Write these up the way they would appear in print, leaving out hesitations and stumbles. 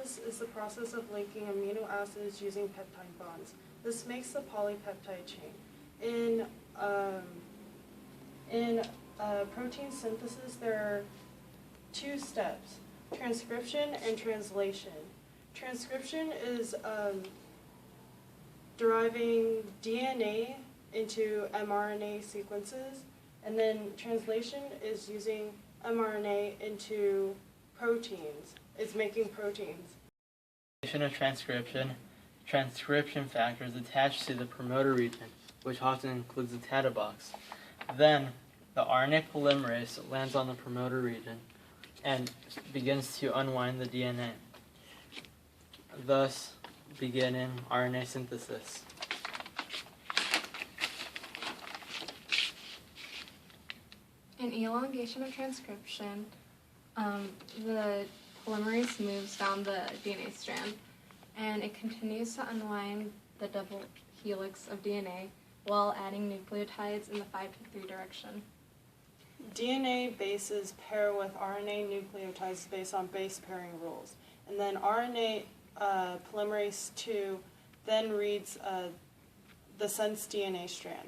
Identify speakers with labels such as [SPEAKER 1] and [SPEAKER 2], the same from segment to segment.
[SPEAKER 1] process is the process of linking amino acids using peptide bonds. This makes the polypeptide chain. In protein synthesis, there are two steps: transcription and translation. Transcription is deriving DNA into mRNA sequences, and then translation is using mRNA into proteins. It's making proteins.
[SPEAKER 2] Of transcription factor is attached to the promoter region, which often includes the TATA box. Then the RNA polymerase lands on the promoter region and begins to unwind the DNA, thus beginning RNA synthesis.
[SPEAKER 3] In elongation of transcription, the polymerase moves down the DNA strand, and it continues to unwind the double helix of DNA while adding nucleotides in the 5 to 3 direction.
[SPEAKER 1] DNA bases pair with RNA nucleotides based on base pairing rules, and then RNA polymerase II then reads the sense DNA strand.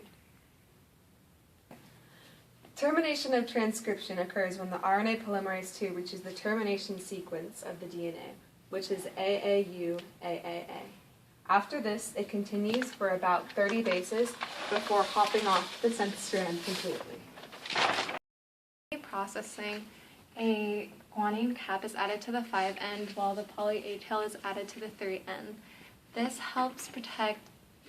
[SPEAKER 4] Termination of transcription occurs when the RNA polymerase II reaches the termination sequence of the DNA, which is AAU-AAA. After this, it continues for about 30 bases before hopping off the sense strand completely.
[SPEAKER 3] Processing, a guanine cap is added to the 5' while the poly A tail is added to the 3'. This helps protect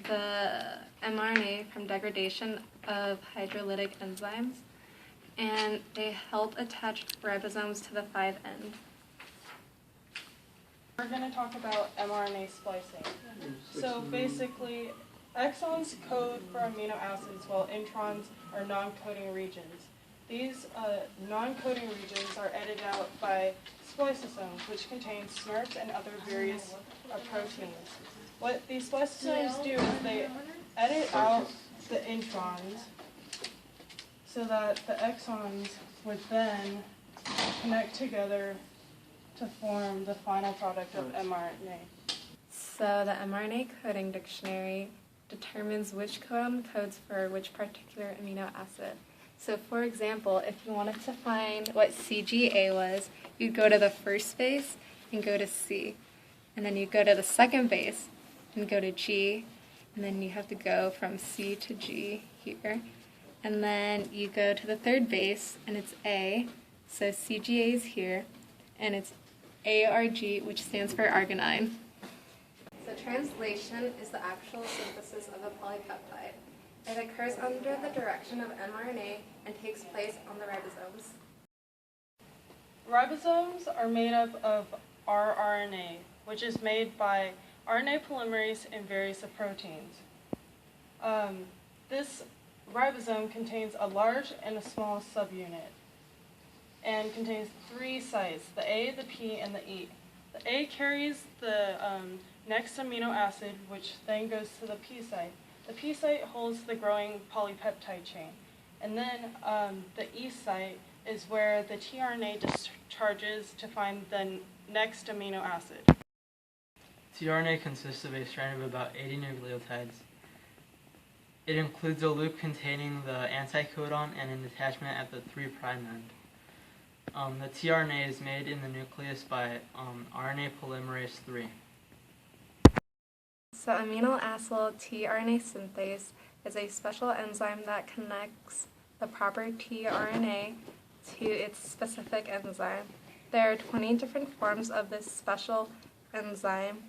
[SPEAKER 3] the mRNA from degradation of hydrolytic enzymes, and they help attach ribosomes to the 5'.
[SPEAKER 1] We're going to talk about mRNA splicing. So basically, exons code for amino acids while introns are non-coding regions. These non-coding regions are edited out by spliceosomes, which contain SNRs and other various proteins. What these spliceosomes do is they edit out the introns so that the exons would then connect together to form the final product of mRNA.
[SPEAKER 3] So the mRNA coding dictionary determines which codon codes for which particular amino acid. So for example, if you wanted to find what CGA was, you'd go to the first base and go to C. And then you go to the second base and go to G. And then you have to go from C to G here. And then you go to the third base and it's A. So CGA is here. And it's ARG, which stands for arginine. So translation is the actual synthesis of a polypeptide. It occurs under the direction of mRNA and takes place on the ribosomes.
[SPEAKER 1] Ribosomes are made up of rRNA, which is made by RNA polymerase in various proteins. This ribosome contains a large and a small subunit and contains 3 sites, the A, the P, and the E. The A carries the next amino acid, which then goes to the P site. The P site holds the growing polypeptide chain. And then the E site is where the tRNA discharges to find the next amino acid.
[SPEAKER 2] tRNA consists of a strand of about 80 nucleotides. It includes a loop containing the anticodon and an attachment at the 3' end. The tRNA is made in the nucleus by RNA polymerase III.
[SPEAKER 3] So amino acyl tRNA synthase is a special enzyme that connects the proper tRNA to its specific enzyme. There are 20 different forms of this special enzyme,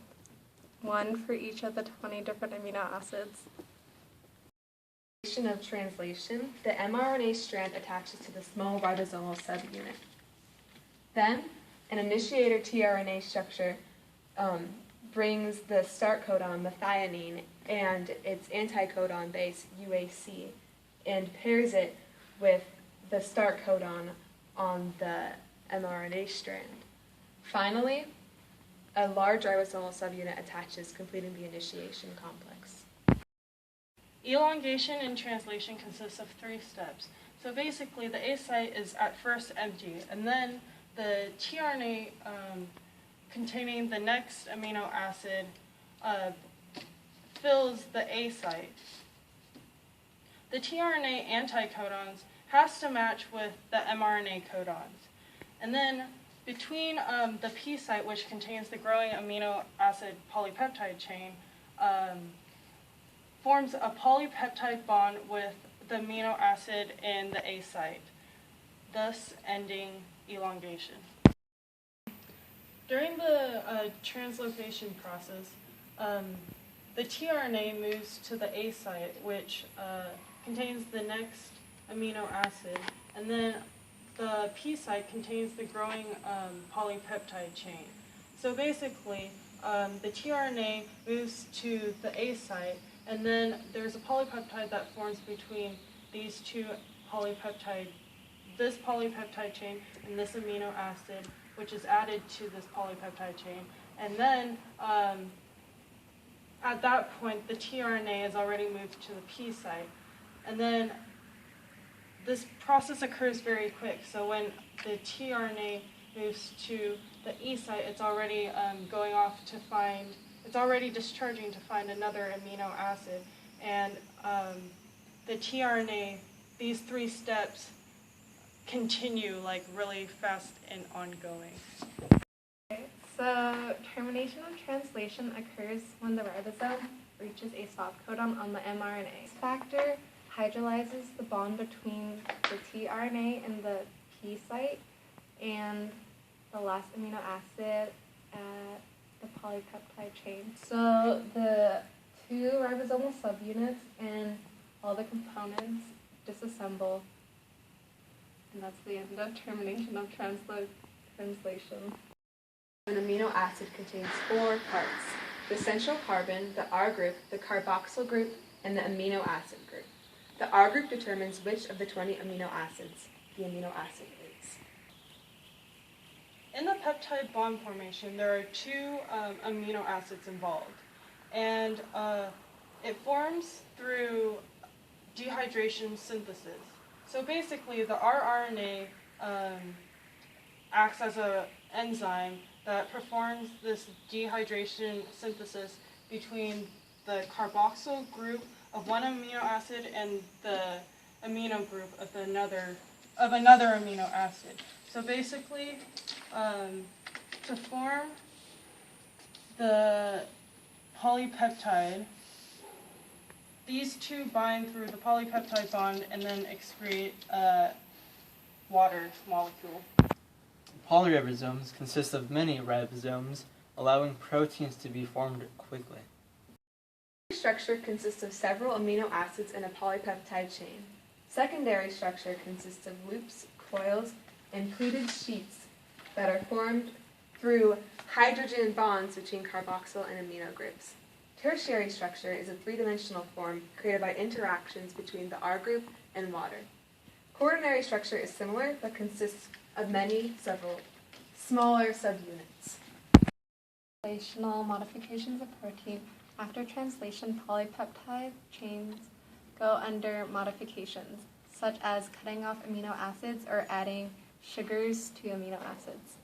[SPEAKER 3] one for each of the 20 different amino acids.
[SPEAKER 4] Of translation, the mRNA strand attaches to the small ribosomal subunit. Then, an initiator tRNA structure brings the start codon methionine and its anticodon base UAC and pairs it with the start codon on the mRNA strand. Finally, a large ribosomal subunit attaches, completing the initiation complex.
[SPEAKER 1] Elongation and translation consists of 3 steps. So basically, the A site is at first empty, and then the tRNA containing the next amino acid fills the A site. The tRNA anticodons has to match with the mRNA codons. And then between the P site, which contains the growing amino acid polypeptide chain, forms a polypeptide bond with the amino acid in the A site, thus ending elongation. During the translocation process, the tRNA moves to the A site, which contains the next amino acid, and then the P site contains the growing polypeptide chain. So basically, the tRNA moves to the A site, and then there's a polypeptide that forms between these two this polypeptide chain and this amino acid, which is added to this polypeptide chain. And then at that point, the tRNA has already moved to the P site. And then this process occurs very quick. So when the tRNA moves to the E site, it's already going off to find, it's already discharging to find another amino acid. And the tRNA, these three steps continue like really fast and ongoing.
[SPEAKER 3] So termination of translation occurs when the ribosome reaches a stop codon on the mRNA. This factor hydrolyzes the bond between the tRNA and the P site and the last amino acid at the polypeptide chain. So the two ribosomal subunits and all the components disassemble, and that's the end of termination of translation.
[SPEAKER 4] An amino acid contains 4 parts: the central carbon, the R group, the carboxyl group, and the amino acid group. The R group determines which of the 20 amino acids the amino acid is.
[SPEAKER 1] In the peptide bond formation, there are 2 amino acids involved, and it forms through dehydration synthesis. So basically, the rRNA acts as an enzyme that performs this dehydration synthesis between the carboxyl group of one amino acid and the amino group of another amino acid. So basically, to form the polypeptide, these 2 bind through the polypeptide bond and then excrete a water molecule.
[SPEAKER 2] Polyribosomes consist of many ribosomes, allowing proteins to be formed quickly.
[SPEAKER 4] Structure consists of several amino acids in a polypeptide chain. Secondary structure consists of loops, coils, and pleated sheets that are formed through hydrogen bonds between carboxyl and amino groups. Tertiary structure is a 3-dimensional form created by interactions between the R group and water. Quaternary structure is similar but consists of several smaller subunits.
[SPEAKER 3] Translational modifications of protein. After translation, polypeptide chains go under modifications, such as cutting off amino acids or adding sugars to amino acids.